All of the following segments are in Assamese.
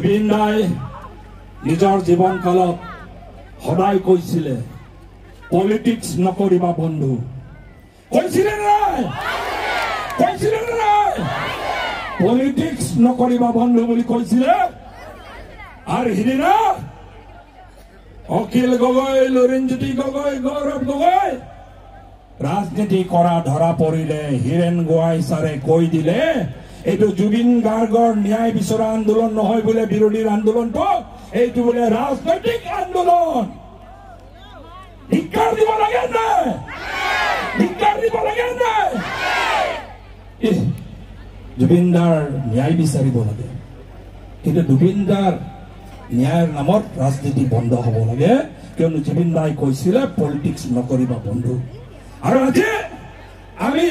জুবিন দাই নিজৰ জীৱন কালত সদায় কৈছিলে পলিটিক্স নকৰিবা বন্ধু কৈছিলে নাই পলিটিক্স নকৰিবা বন্ধু বুলি কৈছিলে আৰু হিদিনা অখিল গগৈ লৰেঞ্জ্যোতি গগৈ গৌৰৱ গগৈ ৰাজনীতি কৰা ধৰা পৰিলে হীৰেন গোহাঁই ছাৰে কৈ দিলে এইটো জুবিন গাৰ্গৰ ন্যায় বিচৰা আন্দোলন নহয় বোলে বিৰোধীৰ আন্দোলনটো এইটো বোলে ৰাজনৈতিক আন্দোলন ধিক্কাৰ দিব লাগে নাই জুবিন দাৰ ন্যায় বিচাৰিব লাগে কিন্তু জুবিন দাৰ ন্যায়ৰ নামত ৰাজনীতি বন্ধ হ'ব লাগে কিয়নো জুবিন দাই কৈছিলে পলিটিক্স নকৰিবা বন্ধু আৰু আজি আমি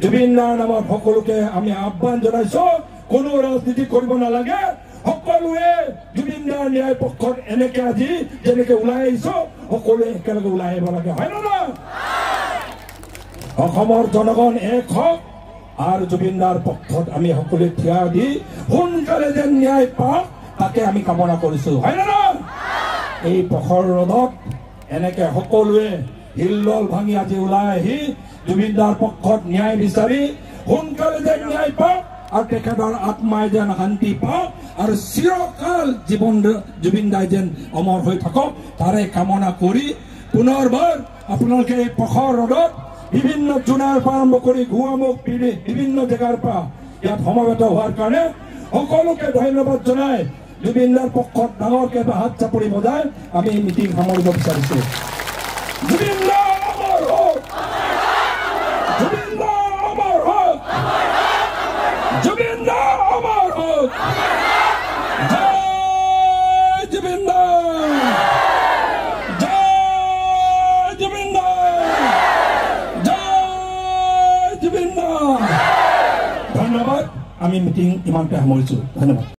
জুবিন দাৰ নামত সকলোকে আমি আহ্বান জনাইছো কোনো ৰাজনীতি কৰিব নালাগে সকলোৱে জুবিন দাৰ ন্যায় পক্ষত এনেকে আজি যেনেকে ওলাই আহিছো সকলোৱে একেলগে ওলাই আহিব লাগে হয় না অসমৰ জনগণ এক হওক আৰু জুবিন দাৰ পক্ষত আমি সকলোৱে থিয় দি সোনকালে যেন ন্যায় পাওক তাকে আমি কামনা কৰিছো হয় না এই পখৰ ৰদত এনেকে সকলোৱে হিলদল ভাঙি আজি ওলাই আহি জুবিন দাৰ পক্ষত ন্যায় বিচাৰি সোনকালে যেন ন্যায় পাওক আৰু তেখেতৰ আত্মাই যেন শান্তি পাওক আৰু চিৰকাল জীৱন জুবিন দাই যেন অমৰ হৈ থাকক তাৰে কামনা কৰি পুনৰবাৰ আপোনালোকে এই পখৰ ৰদত বিভিন্ন জোনাৰ পৰা আৰম্ভ কৰি গুৱামুখ পিৰি বিভিন্ন জেগাৰ পৰা ইয়াত সমবেত হোৱাৰ কাৰণে সকলোকে ধন্যবাদ জনাই জুবিন দাৰ পক্ষত ডাঙৰকে এটা হাত চাপৰি বজাই আমি এই মিটিং সামৰিব বিচাৰিছো জুবিন দা অমৰ হওক জুবিন দা অমৰ হওক জুবিন দা অমৰ হওক জয় জুবিন দা জয় জুবিন দা জয় জুবিন দা ধন্যবাদ আমি মিটিং ইমানতে সামৰিছো ধন্যবাদ